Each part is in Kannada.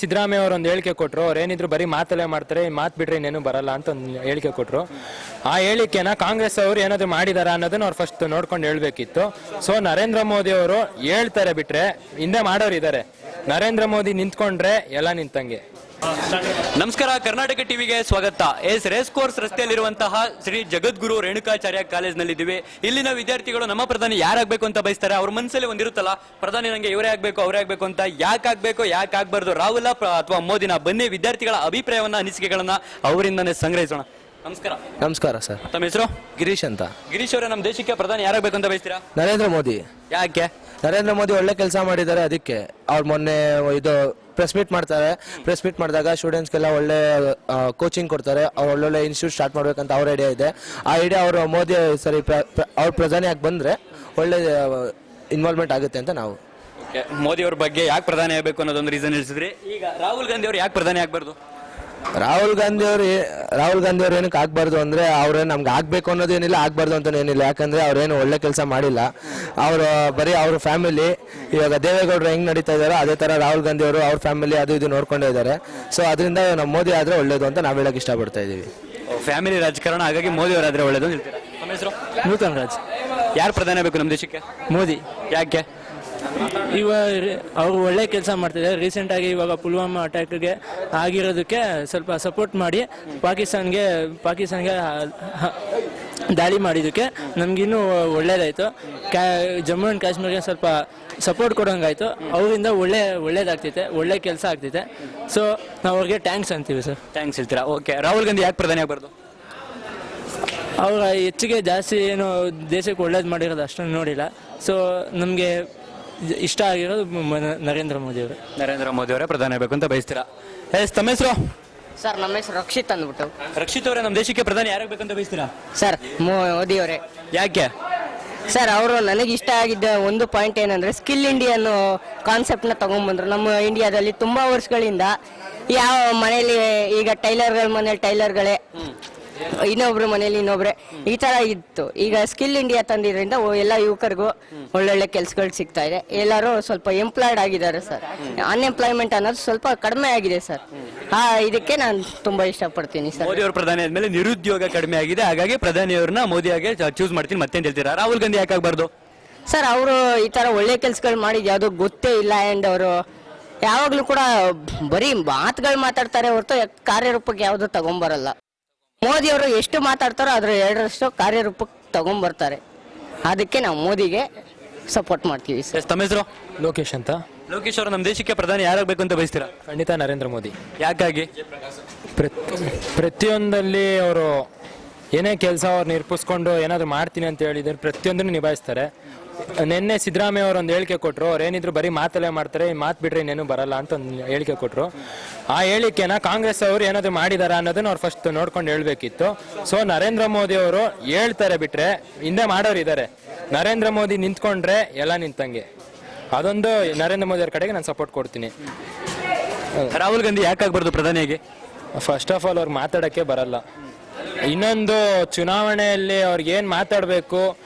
ಸಿದ್ದರಾಮಯ್ಯ ಅವರು ಒಂದು ಹೇಳಿಕೆ ಕೊಟ್ಟರು, ಅವ್ರು ಏನಿದ್ರು ಬರೀ ಮಾತಲ್ಲೇ ಮಾಡ್ತಾರೆ, ಮಾತು ಬಿಟ್ರೆ ಇನ್ನೇನು ಬರಲ್ಲ ಅಂತ ಒಂದು ಹೇಳಿಕೆ ಕೊಟ್ಟರು. ಆ ಹೇಳಿಕೆನ ಕಾಂಗ್ರೆಸ್ ಅವರು ಏನಾದ್ರು ಮಾಡಿದಾರ ಅನ್ನೋದನ್ನ ಅವ್ರು ಫಸ್ಟ್ ನೋಡ್ಕೊಂಡು ಹೇಳ್ಬೇಕಿತ್ತು. ಸೊ ನರೇಂದ್ರ ಮೋದಿ ಅವರು ಹೇಳ್ತಾರೆ ಬಿಟ್ರೆ ಹಿಂದೆ ಮಾಡೋರು ಇದ್ದಾರೆ. ನರೇಂದ್ರ ಮೋದಿ ನಿಂತ್ಕೊಂಡ್ರೆ ಎಲ್ಲ ನಿಂತಂಗೆ. ನಮಸ್ಕಾರ, ಕರ್ನಾಟಕ ಟಿವಿಗೆ ಸ್ವಾಗತ. ರೇಸ್ ಕೋರ್ಸ್ ರಸ್ತೆಯಲ್ಲಿರುವಂತಹ ಶ್ರೀ ಜಗದ್ಗುರು ರೇಣುಕಾಚಾರ್ಯ ಕಾಲೇಜ್ನಲ್ಲಿದ್ದೀವಿ. ಇಲ್ಲಿನ ವಿದ್ಯಾರ್ಥಿಗಳು ನಮ್ಮ ಪ್ರಧಾನಿ ಯಾರಾಗಬೇಕು ಅಂತ ಬಯಸ್ತಾರೆ. ಅವ್ರ ಮನಸ್ಸಲ್ಲಿ ಒಂದಿರುತ್ತಲ್ಲ, ಪ್ರಧಾನಿ ನಂಗೆ ಇವರೇ ಆಗ್ಬೇಕು ಅವರೇ ಆಗ್ಬೇಕು ಅಂತ. ಯಾಕೆ ಆಗ್ಬೇಕು ಯಾಕೆ ಆಗ್ಬಾರ್ದು, ರಾಹುಲ್ ಅಥವಾ ಮೋದಿನ? ಬನ್ನಿ ವಿದ್ಯಾರ್ಥಿಗಳ ಅಭಿಪ್ರಾಯವನ್ನ ಅನಿಸಿಕೆಗಳನ್ನ ಅವರಿಂದನೇ ಸಂಗ್ರಹಿಸೋಣ. ನಮಸ್ಕಾರ. ನಮಸ್ಕಾರ ಸರ್. ತಮ್ಮ ಹೆಸರು? ಗಿರೀಶ್ ಅಂತ. ಗಿರೀಶ್ ಅವರೇ, ನಮ್ಮ ದೇಶಕ್ಕೆ ಪ್ರಧಾನಿ ಯಾರಾಗಬೇಕು ಅಂತ ಬಯಸ್ತೀರಾ? ನರೇಂದ್ರ ಮೋದಿ. ಯಾಕೆ? ನರೇಂದ್ರ ಮೋದಿ ಒಳ್ಳೆ ಕೆಲಸ ಮಾಡಿದ್ದಾರೆ, ಅದಕ್ಕೆ. ಅವ್ರು ಮೊನ್ನೆ ಇದು ಪ್ರೆಸ್ ಮೀಟ್ ಮಾಡ್ತಾರೆ. ಪ್ರೆಸ್ ಮೀಟ್ ಮಾಡಿದಾಗ ಸ್ಟೂಡೆಂಟ್ಸ್ಗೆಲ್ಲ ಒಳ್ಳೆ ಕೋಚಿಂಗ್ ಕೊಡ್ತಾರೆ. ಅವ್ರು ಒಳ್ಳೊಳ್ಳೆ ಇನ್ಸ್ಟಿಟ್ಯೂಟ್ ಸ್ಟಾರ್ಟ್ ಮಾಡ್ಬೇಕಂತ ಅವ್ರ ಐಡಿಯಾ ಇದೆ. ಆ ಐಡಿಯಾ ಅವರು ಮೋದಿ ಸರಿ ಅವ್ರ ಪ್ರಧಾನಿ ಆಗಿ ಬಂದ್ರೆ ಒಳ್ಳೆ ಇನ್ವಾಲ್ವ್ಮೆಂಟ್ ಆಗುತ್ತೆ ಅಂತ ನಾವು. ಮೋದಿ ಅವ್ರ ಬಗ್ಗೆ ಯಾಕೆ ಪ್ರಧಾನಿ ಆಗಬೇಕು ಅನ್ನೋದೊಂದು ರೀಸನ್ ತಿಳಿಸಿದ್ರಿ. ಈಗ ರಾಹುಲ್ ಗಾಂಧಿ ಅವರು ಯಾಕೆ ಪ್ರಧಾನಿ ಆಗ್ಬಾರ್ದು? ರಾಹುಲ್ ಗಾಂಧಿ ಅವ್ರು ಏನಕ್ಕೆ ಆಗ್ಬಾರ್ದು ಅಂದ್ರೆ, ಅವ್ರೇ ನಮ್ಗೆ ಆಗ್ಬೇಕು ಅನ್ನೋದೇನಿಲ್ಲ, ಆಗ್ಬಾರ್ದು ಅಂತ ಏನಿಲ್ಲ. ಯಾಕಂದ್ರೆ ಅವ್ರೇನು ಒಳ್ಳೆ ಕೆಲಸ ಮಾಡಿಲ್ಲ. ಅವರು ಬರೀ ಅವ್ರ ಫ್ಯಾಮಿಲಿ, ಇವಾಗ ದೇವೇಗೌಡರು ಹೆಂಗ್ ನಡೀತಾ ಇದಾರೋ ಅದೇ ತರ ರಾಹುಲ್ ಗಾಂಧಿ ಅವರು ಅವ್ರ ಫ್ಯಾಮಿಲಿ ಅದು ಇದು ನೋಡ್ಕೊಂಡೇ ಇದ್ದಾರೆ. ಸೊ ಅದರಿಂದ ನಮ್ಮ ಮೋದಿ ಆದ್ರೆ ಒಳ್ಳೇದು ಅಂತ ನಾವ್ ಹೇಳಕ್ ಇಷ್ಟಪಡ್ತಾ ಇದೀವಿ. ಫ್ಯಾಮಿಲಿ ರಾಜಕಾರಣ, ಹಾಗಾಗಿ ಮೋದಿ ಅವರಾದ್ರೆ ಒಳ್ಳೇದು ಅಂತ ಹೇಳ್ತೀರಾ. ನಮ್ಮ ಹೆಸರು? ನೂತನ್ ರಾಜ್. ಯಾರು ಪ್ರಧಾನಿ ಆಗಬೇಕು ನಮ್ಮ ದೇಶಕ್ಕೆ? ಮೋದಿ. ಯಾಕೆ? ಇವಾಗ ಅವರು ಒಳ್ಳೆ ಕೆಲಸ ಮಾಡ್ತಿದ್ದಾರೆ. ರೀಸೆಂಟಾಗಿ ಇವಾಗ ಪುಲ್ವಾಮಾ ಅಟ್ಯಾಕ್ಗೆ ಆಗಿರೋದಕ್ಕೆ ಸ್ವಲ್ಪ ಸಪೋರ್ಟ್ ಮಾಡಿ ಪಾಕಿಸ್ತಾನ್ಗೆ ದಾಳಿ ಮಾಡಿದ್ದಕ್ಕೆ ನಮಗಿನ್ನೂ ಒಳ್ಳೇದಾಯಿತು. ಜಮ್ಮು ಆ್ಯಂಡ್ ಕಾಶ್ಮೀರ್ಗೆ ಸ್ವಲ್ಪ ಸಪೋರ್ಟ್ ಕೊಡೋಂಗಾಯ್ತು. ಅವರಿಂದ ಒಳ್ಳೇದಾಗ್ತೈತೆ, ಒಳ್ಳೆ ಕೆಲಸ ಆಗ್ತೈತೆ. ಸೊ ನಾವು ಅವ್ರಿಗೆ ಥ್ಯಾಂಕ್ಸ್ ಅಂತೀವಿ ಸರ್. ಥ್ಯಾಂಕ್ಸ್ ಹೇಳ್ತೀರಾ. ಓಕೆ, ರಾಹುಲ್ ಗಾಂಧಿ ಯಾಕೆ ಪ್ರಧಾನಿ ಆಗಬಾರ್ದು? ಅವ್ರ ಹೆಚ್ಚಿಗೆ ಜಾಸ್ತಿ ಏನು ದೇಶಕ್ಕೆ ಒಳ್ಳೇದು ಮಾಡಿರೋದು ಅಷ್ಟೊಂದು ನೋಡಿಲ್ಲ. ಸೊ ನಮಗೆ ಇಷ್ಟ ಆಗಿರೋದು ನರೇಂದ್ರ ಮೋದಿ ಅವರು. ನರೇಂದ್ರ ಮೋದಿ ಅವರೇ ಪ್ರಧಾನಿ ಆಗಬೇಕು ಅಂತ ಬಯಸ್ತೀರಾ. ತಮ್ಮ ಹೆಸರು? ಸರ್, ನಮ್ಮ ಹೆಸರು ರಕ್ಷಿತ್ ಅಂದ್ಬಿಟ್ಟು. ರಕ್ಷಿತ್ ಅವರೇ, ನಮ್ಮ ದೇಶಕ್ಕೆ ಪ್ರಧಾನಿ ಯಾರಾಗಬೇಕಂತ ಬಯಸ್ತೀರಾ? ಸರ್, ಮೋದಿ ಅವರೇ. ಯಾಕೆ? ಸರ್, ಅವರು ನನಗೆ ಇಷ್ಟ ಆಗಿದ್ದ ಒಂದು ಪಾಯಿಂಟ್ ಏನಂದ್ರೆ, ಸ್ಕಿಲ್ ಇಂಡಿಯಾ ಅನ್ನೋ ಕಾನ್ಸೆಪ್ಟ್ನ ತಗೊಂಡ್ಬಂದ್ರು. ನಮ್ಮ ಇಂಡಿಯಾದಲ್ಲಿ ತುಂಬಾ ವರ್ಷಗಳಿಂದ ಯಾವ ಮನೆಯಲ್ಲಿ ಈಗ ಟೈಲರ್ಗಳ ಮನೇಲಿ ಟೈಲರ್ಗಳೇ, ಇನ್ನೊಬ್ರ ಮನೇಲಿ ಇನ್ನೊಬ್ರೆ, ಈ ತರ ಇತ್ತು. ಈಗ ಸ್ಕಿಲ್ ಇಂಡಿಯಾ ತಂದಿದ್ರಿಂದ ಎಲ್ಲ ಯುವಕರಿಗೂ ಒಳ್ಳೊಳ್ಳೆ ಕೆಲ್ಸಗಳು ಸಿಗ್ತಾ ಇದೆ. ಎಲ್ಲರೂ ಸ್ವಲ್ಪ ಎಂಪ್ಲಾಯ್ಡ್ ಆಗಿದ್ದಾರೆ ಸರ್. ಅನ್ಎಂಪ್ಲಾಯ್ಮೆಂಟ್ ಅನ್ನೋದು ಸ್ವಲ್ಪ ಕಡಿಮೆ ಆಗಿದೆ ಸರ್. ಇದಕ್ಕೆ ನಾನು ತುಂಬಾ ಇಷ್ಟಪಡ್ತೀನಿ ಸರ್. ಮೋದಿ ಅವರು ಪ್ರಧಾನಿ ಆದ್ಮೇಲೆ ನಿರುದ್ಯೋಗ ಕಡಿಮೆ ಆಗಿದೆ, ಹಾಗಾಗಿ ಪ್ರಧಾನಿಯವ್ರನ್ನ ಮೋದಿಯಾಗೆ ಚೂಸ್ ಮಾಡ್ತೀನಿ. ಮತ್ತೇನ್ ಹೇಳ್ತೀರಾ? ರಾಹುಲ್ ಗಾಂಧಿ ಯಾಕೆ ಆಗ್ಬಾರ್ದು? ಸರ್, ಅವರು ಈ ತರ ಒಳ್ಳೆ ಕೆಲ್ಸಗಳು ಮಾಡಿದ್ ಯಾವ್ದು ಗೊತ್ತೇ ಇಲ್ಲ. ಅಂಡ್ ಅವರು ಯಾವಾಗ್ಲೂ ಕೂಡ ಬರೀ ಮಾತುಗಳು ಮಾತಾಡ್ತಾರೆ ಹೊರತು ಕಾರ್ಯರೂಪಕ್ಕೆ ಯಾವ್ದು ತಗೊಂಬರಲ್ಲ. ಮೋದಿ ಅವರು ಎಷ್ಟು ಮಾತಾಡ್ತಾರೋ ಅದ್ರ 2ರಷ್ಟು ಕಾರ್ಯರೂಪಕ್ಕೆ ತಗೊಂಡ್ಬರ್ತಾರೆ. ಅದಕ್ಕೆ ನಾವು ಮೋದಿಗೆ ಸಪೋರ್ಟ್ ಮಾಡ್ತೀವಿ ಸರ್. ತಮ್ಮ ಹೆಸರು? ಲೋಕೇಶ್ ಅಂತ. ಲೋಕೇಶ್ ಅವರು, ನಮ್ಮ ದೇಶಕ್ಕೆ ಪ್ರಧಾನಿ ಯಾರಾಗಬೇಕು ಅಂತ ಬಯಸ್ತೀರಾ? ಖಂಡಿತ ನರೇಂದ್ರ ಮೋದಿ. ಯಾಕಾಗಿ? ಪ್ರತಿಯೊಂದಲ್ಲಿ ಅವರು ಏನೇ ಕೆಲಸ ಅವ್ರು ನಿರ್ಪಿಸ್ಕೊಂಡು ಏನಾದ್ರು ಮಾಡ್ತೀನಿ ಅಂತ ಹೇಳಿದ್ರೆ ಪ್ರತಿಯೊಂದನ್ನು ನಿಭಾಯಿಸ್ತಾರೆ. ನಿನ್ನೆ ಸಿದ್ದರಾಮಯ್ಯ ಅವರು ಒಂದು ಹೇಳಿಕೆ ಕೊಟ್ಟರು, ಅವ್ರು ಏನಿದ್ರು ಬರೀ ಮಾತಲ್ಲೇ ಮಾಡ್ತಾರೆ, ಮಾತು ಬಿಟ್ರೆ ಇನ್ನೇನು ಬರಲ್ಲ ಅಂತ ಒಂದು ಹೇಳಿಕೆ ಕೊಟ್ಟರು. ಆ ಹೇಳಿಕೆನ ಕಾಂಗ್ರೆಸ್ ಅವರು ಏನಾದ್ರು ಮಾಡಿದಾರ ಅನ್ನೋದನ್ನ ಅವ್ರು ಫಸ್ಟ್ ನೋಡ್ಕೊಂಡು ಹೇಳ್ಬೇಕಿತ್ತು. ಸೊ ನರೇಂದ್ರ ಮೋದಿ ಅವರು ಹೇಳ್ತಾರೆ ಬಿಟ್ರೆ ಹಿಂದೆ ಮಾಡೋರು ಇದ್ದಾರೆ. ನರೇಂದ್ರ ಮೋದಿ ನಿಂತ್ಕೊಂಡ್ರೆ ಎಲ್ಲ ನಿಂತಂಗೆ. ಅದೊಂದು ನರೇಂದ್ರ ಮೋದಿ ಅವ್ರ ಕಡೆಗೆ ನಾನು ಸಪೋರ್ಟ್ ಕೊಡ್ತೀನಿ. ರಾಹುಲ್ ಗಾಂಧಿ ಯಾಕೆ ಆಗ್ಬಾರ್ದು ಪ್ರಧಾನಿಯಾಗಿ? ಫಸ್ಟ್ ಆಫ್ ಆಲ್ ಅವ್ರು ಮಾತಾಡೋಕ್ಕೆ ಬರಲ್ಲ. ಇನ್ನೊಂದು, ಚುನಾವಣೆಯಲ್ಲಿ ಅವ್ರಿಗೆ ಏನು ಮಾತಾಡಬೇಕು,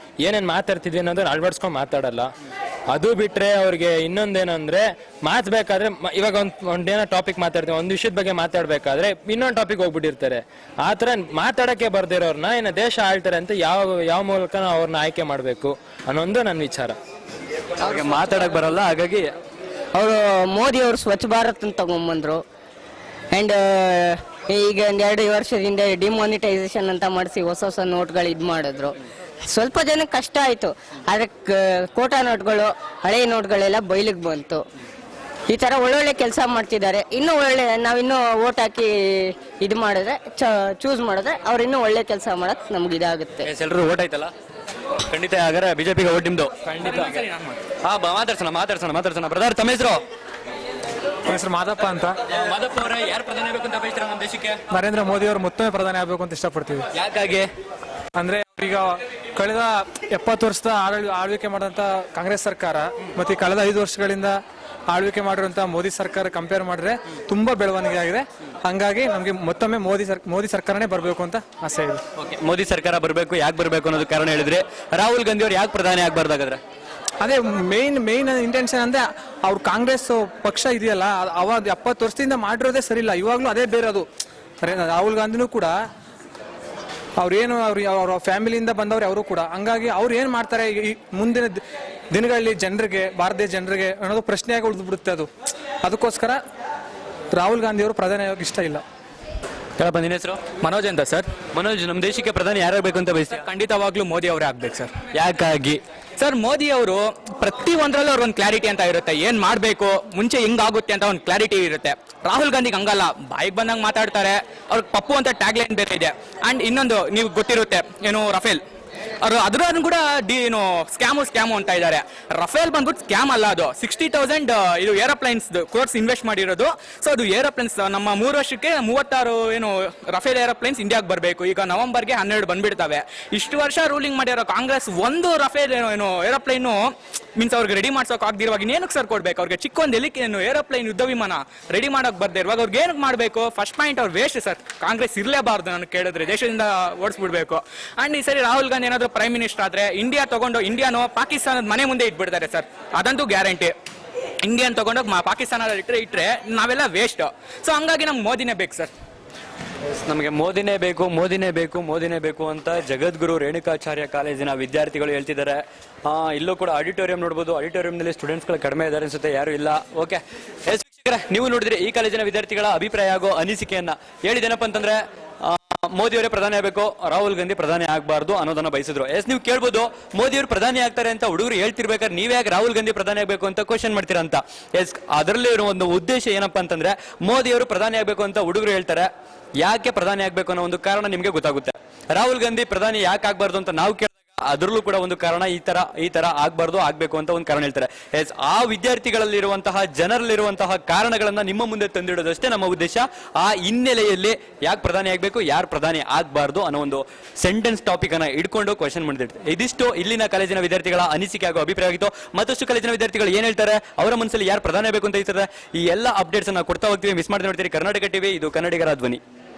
ಏನೇನು ಮಾತಾಡ್ತಿದ್ವಿ ಅನ್ನೋದನ್ನ ಅಳವಡಿಸ್ಕೊಂಡು ಮಾತಾಡಲ್ಲ. ಅದು ಬಿಟ್ಟರೆ ಅವ್ರಿಗೆ ಇನ್ನೊಂದೇನಂದ್ರೆ, ಮಾತಾಡಬೇಕಾದ್ರೆ ಇವಾಗ ಒಂದೇನೋ ಟಾಪಿಕ್ ಮಾತಾಡ್ತೀವಿ, ಒಂದು ವಿಷಯದ ಬಗ್ಗೆ ಮಾತಾಡಬೇಕಾದ್ರೆ ಇನ್ನೊಂದು ಟಾಪಿಕ್ ಹೋಗ್ಬಿಟ್ಟಿರ್ತಾರೆ. ಆ ಥರ ಮಾತಾಡೋಕ್ಕೆ ಬರ್ದಿರೋರ್ನ ಇನ್ನು ದೇಶ ಆಳ್ತಾರೆ ಅಂತ ಯಾವ ಮೂಲಕ ಅವ್ರನ್ನ ಆಯ್ಕೆ ಮಾಡಬೇಕು ಅನ್ನೋದು ನನ್ನ ವಿಚಾರ. ಅವ್ರಿಗೆ ಮಾತಾಡಕ್ಕೆ ಬರಲ್ಲ, ಹಾಗಾಗಿ ಅವರು ಮೋದಿ ಅವರು ಸ್ವಚ್ಛ ಭಾರತ್ ಅಂತ ತಗೊಂಡ್ಬಂದ್ರು. ಆ್ಯಂಡ್ ಈಗ 2 ವರ್ಷದಿಂದ ಡಿಮಾನಿಟೈಸೇಷನ್ ಅಂತ ಮಾಡಿಸಿ ಹೊಸ ನೋಟ್ಗಳು ಇದು ಮಾಡಿದ್ರು. ಸ್ವಲ್ಪ ಜನ ಕಷ್ಟ ಆಯಿತು. ಆದರೆ ಕೋಟಾ ನೋಟ್ಗಳು, ಹಳೆ ನೋಟ್ಗಳೆಲ್ಲ ಬಯಲಿಗೆ ಬಂತು. ಈ ಥರ ಒಳ್ಳೊಳ್ಳೆ ಕೆಲಸ ಮಾಡ್ತಿದ್ದಾರೆ. ಇನ್ನೂ ನಾವಿನ್ನೂ ಓಟ್ ಹಾಕಿ ಇದು ಮಾಡಿದ್ರೆ, ಚೂಸ್ ಮಾಡಿದ್ರೆ ಅವ್ರು ಇನ್ನೂ ಒಳ್ಳೆ ಕೆಲಸ ಮಾಡೋಕ್ಕೆ ನಮ್ಗೆ ಇದಾಗುತ್ತೆ. ಎಲ್ಲರೂ ಓಟ್ ಆಯ್ತಲ್ಲ, ಖಂಡಿತ. ಹಾಗಾದ್ರೆ ಬಿಜೆಪಿಗೆ ಓಟ್ ನಿಮ್ದು? ಖಂಡಿತ. ಮಾತಾಡ್ಸೋಣ. ಬ್ರದರ್, ತಮ್ಮ ಹೆಸರು? ಹೆಸರು ಮಾದಪ್ಪ ಅಂತ. ಮಾದಪ್ಪ ಅವರೇ, ಯಾರು ಪ್ರಧಾನಿ ಆಗಬೇಕು ಅಂತ ಬಯಸ್ತೀರಾ ನಮ್ಮ ದೇಶಕ್ಕೆ? ನರೇಂದ್ರ ಮೋದಿ ಅವರು ಮತ್ತೊಮ್ಮೆ ಪ್ರಧಾನಿ ಆಗಬೇಕು ಅಂತ ಇಷ್ಟಪಡ್ತೀವಿ. ಯಾಕಾಗಿ? ಅಂದ್ರೆ ಈಗ ಕಳೆದ 70 ವರ್ಷದ ಆಳ್ವಿಕೆ ಮಾಡಿದಂತ ಕಾಂಗ್ರೆಸ್ ಸರ್ಕಾರ ಮತ್ತೆ ಕಳೆದ 5 ವರ್ಷಗಳಿಂದ ಆಳ್ವಿಕೆ ಮಾಡಿರುವಂತಹ ಮೋದಿ ಸರ್ಕಾರ ಕಂಪೇರ್ ಮಾಡಿದ್ರೆ ತುಂಬಾ ಬೆಳವಣಿಗೆ ಆಗಿದೆ. ಹಂಗಾಗಿ ನಮ್ಗೆ ಮತ್ತೊಮ್ಮೆ ಮೋದಿ ಸರ್ಕಾರನೇ ಬರಬೇಕು ಅಂತ ಆಸೆ ಇದೆ. ಮೋದಿ ಸರ್ಕಾರ ಬರಬೇಕು. ಯಾಕೆ ಬರಬೇಕು ಅನ್ನೋದು ಕಾರಣ ಹೇಳಿದ್ರೆ, ರಾಹುಲ್ ಗಾಂಧಿ ಅವರು ಯಾಕೆ ಪ್ರಧಾನಿ ಆಗಬಾರ್ದಾಗಾದ್ರೆ? ಅದೇ ಮೇನ್ ಇಂಟೆನ್ಷನ್ ಅಂದ್ರೆ ಅವ್ರು ಕಾಂಗ್ರೆಸ್ ಪಕ್ಷ ಇದೆಯಲ್ಲ ಅವಾಗ 70 ವರ್ಷದಿಂದ ಮಾಡಿರೋದೇ ಸರಿ ಇಲ್ಲ. ಇವಾಗ್ಲೂ ಅದೇ ಬೇರೆ ಅದು. ರಾಹುಲ್ ಗಾಂಧಿನೂ ಕೂಡ ಅವ್ರೇನು ಅವ್ರ ಫ್ಯಾಮಿಲಿಯಿಂದ ಬಂದವ್ರು ಅವರು ಕೂಡ, ಹಂಗಾಗಿ ಅವ್ರು ಏನ್ ಮಾಡ್ತಾರೆ ಈ ಮುಂದಿನ ದಿನಗಳಲ್ಲಿ ಜನರಿಗೆ, ಭಾರತೀಯ ಜನರಿಗೆ ಅನ್ನೋದು ಪ್ರಶ್ನೆಯಾಗಿ ಉಳಿದ್ಬಿಡುತ್ತೆ ಅದು. ಅದಕ್ಕೋಸ್ಕರ ರಾಹುಲ್ ಗಾಂಧಿ ಅವರು ಪ್ರಧಾನಿ ಆಗೋಕೆ ಇಷ್ಟ ಇಲ್ಲ. ಹೇಳಪ್ಪ, ನಿನ್ನ ಹೆಸರು? ಮನೋಜ್ ಅಂತ ಸರ್. ಮನೋಜ್, ನಮ್ಮ ದೇಶಕ್ಕೆ ಪ್ರಧಾನಿ ಯಾರಾಗಬೇಕು ಅಂತ ಬಯಸ್ತೀರಾ? ಖಂಡಿತವಾಗ್ಲೂ ಮೋದಿ ಅವರೇ ಆಗ್ಬೇಕು ಸರ್. ಯಾಕಾಗಿ? ಸರ್, ಮೋದಿ ಅವರು ಪ್ರತಿ ಒಂದರಲ್ಲೂ ಅವ್ರ ಒಂದು ಕ್ಲಾರಿಟಿ ಅಂತ ಇರುತ್ತೆ. ಏನ್ ಮಾಡಬೇಕು, ಮುಂಚೆ ಹಿಂಗಾಗುತ್ತೆ ಅಂತ ಒಂದು ಕ್ಲಾರಿಟಿ ಇರುತ್ತೆ. ರಾಹುಲ್ ಗಾಂಧಿಗೆ ಹಂಗಲ್ಲ, ಬಾಯಿಗೆ ಬಂದಂಗೆ ಮಾತಾಡ್ತಾರೆ. ಅವ್ರಿಗೆ ಪಪ್ಪು ಅಂತ ಟ್ಯಾಗ್ ಲೈನ್ ಬೇರೆ ಇದೆ. ಅಂಡ್ ಇನ್ನೊಂದು ನೀವು ಗೊತ್ತಿರುತ್ತೆ, ಏನು ರಫೇಲ್ ಅವರು ಅದ್ರನ್ನು ಕೂಡ ಏನು ಸ್ಕ್ಯಾಮು ಅಂತ ಇದ್ದಾರೆ. ರಫೇಲ್ ಬಂದ್ಬಿಟ್ಟು ಸ್ಕ್ಯಾಮ್ ಅಲ್ಲ, ಅದು 60,000 ಇದು ಏರೋಪ್ಲೈನ್ಸ್ ಕೋರ್ಸ್ ಇನ್ವೆಸ್ಟ್ ಮಾಡಿರೋದು. ಸೊ ಅದು ಏರೋಪ್ಲೇನ್ಸ್ ನಮ್ಮ 3 ವರ್ಷಕ್ಕೆ 36 ಏನು ರಫೇಲ್ ಏರೋಪ್ಲೇನ್ಸ್ ಇಂಡಿಯಾಗೆ ಬರಬೇಕು. ಈಗ ನವೆಂಬರ್ಗೆ 12 ಬಂದ್ಬಿಡ್ತವೆ. ಇಷ್ಟು ವರ್ಷ ರೂಲಿಂಗ್ ಮಾಡಿರೋ ಕಾಂಗ್ರೆಸ್ ಒಂದು ರಫೇಲ್ ಏನು ಏರೋಪ್ಲೈನು ಮೀನ್ಸ್ ಅವ್ರಿಗೆ ರೆಡಿ ಮಾಡ್ಸೋಕೆ ಆಗದಿರುವಾಗ ಇನ್ನೇನಕ್ಕೆ ಸರ್ ಕೊಡ್ಬೇಕು ಅವ್ರಿಗೆ? ಚಿಕ್ಕ ಒಂದು ಎಲ್ಲಿಕ್ಕೆ ಏನು ಏರೋಪ್ಲೈನ್ ಯುದ್ಧ ವಿಮಾನ ರೆಡಿ ಮಾಡೋಕೆ ಬರ್ದೇ ಇರುವಾಗ ಅವ್ರಿಗೆ ಏನಕ್ಕೆ ಮಾಡಬೇಕು? ಫಸ್ಟ್ ಪಾಯಿಂಟ್ ಅವ್ರು ವೇಸ್ಟ್ ಸರ್. ಕಾಂಗ್ರೆಸ್ ಇರಲೇಬಾರ್ದು ನಾನು ಕೇಳಿದ್ರೆ, ದೇಶದಿಂದ ಓಡಿಸ್ಬಿಡ್ಬೇಕು. ಅಂಡ್ ಈ ಸರಿ ರಾಹುಲ್ ಗಾಂಧಿ ಏನಾದರೂ ಪ್ರೈಮ್ ಮಿನಿಸ್ಟರ್ ಆದ್ರೆ ಇಂಡಿಯಾ ತಗೊಂಡು ಇಂಡಿಯಾನು ಪಾಕಿಸ್ತಾನದ ಮನೆ ಮುಂದೆ ಇಟ್ಬಿಡ್ತಾರೆ ಸರ್, ಅದಂತೂ ಗ್ಯಾರಂಟಿ. ಇಂಡಿಯನ್ ತಗೊಂಡೋಗಿ ಪಾಕಿಸ್ತಾನದಲ್ಲಿ ಇಟ್ರೆ ನಾವೆಲ್ಲ ವೇಸ್ಟ್. ಸೊ ಹಂಗಾಗಿ ನಮ್ಗೆ ಮೋದಿನೇ ಬೇಕು ಸರ್. ನಮಗೆ ಮೋದಿನೇ ಬೇಕು ಅಂತ ಜಗದ್ಗುರು ರೇಣುಕಾಚಾರ್ಯ ಕಾಲೇಜಿನ ವಿದ್ಯಾರ್ಥಿಗಳು ಹೇಳ್ತಿದ್ದಾರೆ. ಇಲ್ಲೂ ಕೂಡ ಆಡಿಟೋರಿಯಂ ನೋಡ್ಬೋದು. ಆಡಿಟೋರಿಯಂನಲ್ಲಿ ಸ್ಟೂಡೆಂಟ್ಸ್ಗಳು ಕಡಿಮೆ ಇದ್ದಾರೆ ಅನ್ಸುತ್ತೆ, ಯಾರು ಇಲ್ಲ. ಓಕೆ, ಎಸ್ ವೀಕ್ಷಕರೇ, ನೀವು ನೋಡಿದ್ರೆ ಈ ಕಾಲೇಜಿನ ವಿದ್ಯಾರ್ಥಿಗಳ ಅಭಿಪ್ರಾಯ ಹಾಗೂ ಅನಿಸಿಕೆಯನ್ನ ಹೇಳಿದೇನಪ್ಪ ಅಂತಂದ್ರೆ ಮೋದಿ ಅವರೇ ಪ್ರಧಾನಿ ಆಗಬೇಕು, ರಾಹುಲ್ ಗಾಂಧಿ ಪ್ರಧಾನಿ ಆಗಬಾರ್ದು ಅನ್ನೋದನ್ನ ಬಯಸಿದ್ರು. ಎಸ್, ನೀವು ಕೇಳ್ಬೋದು, ಮೋದಿ ಅವರು ಪ್ರಧಾನಿ ಆಗ್ತಾರೆ ಅಂತ ಹುಡುಗರು ಹೇಳ್ತಿರ್ಬೇಕಾದ್ರೆ ನೀವ್ಯಾಕೆ ರಾಹುಲ್ ಗಾಂಧಿ ಪ್ರಧಾನಿ ಆಗಬೇಕು ಅಂತ ಕ್ವಶನ್ ಮಾಡ್ತೀರಾ ಅಂತ. ಎಸ್, ಅದರಲ್ಲಿ ಇರೋ ಒಂದು ಉದ್ದೇಶ ಏನಪ್ಪಾ ಅಂತಂದ್ರೆ ಮೋದಿ ಅವರು ಪ್ರಧಾನಿ ಆಗಬೇಕು ಅಂತ ಹುಡುಗರು ಹೇಳ್ತಾರೆ. ಯಾಕೆ ಪ್ರಧಾನಿ ಆಗ್ಬೇಕು ಅನ್ನೋ ಒಂದು ಕಾರಣ ನಿಮ್ಗೆ ಗೊತ್ತಾಗುತ್ತೆ. ರಾಹುಲ್ ಗಾಂಧಿ ಪ್ರಧಾನಿ ಯಾಕೆ ಆಗ್ಬಾರ್ದು ಅಂತ ನಾವು ಕೇಳಿದಾಗ ಅದರಲ್ಲೂ ಕೂಡ ಒಂದು ಕಾರಣ ಈ ತರ ಆಗ್ಬಾರ್ದು, ಆಗ್ಬೇಕು ಅಂತ ಒಂದು ಕಾರಣ ಹೇಳ್ತಾರೆ. ಎಸ್, ಆ ವಿದ್ಯಾರ್ಥಿಗಳಲ್ಲಿರುವಂತಹ ಜನರಲ್ಲಿರುವಂತಹ ಕಾರಣಗಳನ್ನ ನಿಮ್ಮ ಮುಂದೆ ತಂದಿಡೋದಷ್ಟೇ ನಮ್ಮ ಉದ್ದೇಶ. ಆ ಹಿನ್ನೆಲೆಯಲ್ಲಿ ಯಾಕೆ ಪ್ರಧಾನಿ ಆಗ್ಬೇಕು, ಯಾರು ಪ್ರಧಾನಿ ಆಗ್ಬಾರ್ದು ಅನ್ನೋ ಒಂದು ಸೆಂಟೆನ್ಸ್ ಟಾಪಿಕ್ ಅನ್ನ ಇಟ್ಕೊಂಡು ಕ್ವಶನ್ ಮಾಡಿರ್ತಾರೆ. ಇದಿಷ್ಟು ಇಲ್ಲಿನ ಕಾಲೇಜಿನ ವಿದ್ಯಾರ್ಥಿಗಳ ಅನಿಸಿಕೆ ಹಾಗೂ ಅಭಿಪ್ರಾಯ ಆಗಿತ್ತು. ಮತ್ತಷ್ಟು ಕಾಲೇಜಿನ ವಿದ್ಯಾರ್ಥಿಗಳು ಏನ್ ಹೇಳ್ತಾರೆ, ಅವರ ಮನಸ್ಸಲ್ಲಿ ಯಾರು ಪ್ರಧಾನಿ ಆಗಬೇಕು ಅಂತ ಹೇಳ್ತಾರೆ, ಈ ಎಲ್ಲ ಅಪ್ಡೇಟ್ಸ್ ಅನ್ನ ಕೊಡ್ತಾ ಹೋಗ್ತೀವಿ. ಮಿಸ್ ಮಾಡದೆ ನೋಡ್ತೀರಿ ಕರ್ನಾಟಕ ಟಿವಿ, ಇದು ಕನ್ನಡಿಗರ ಧ್ವನಿ.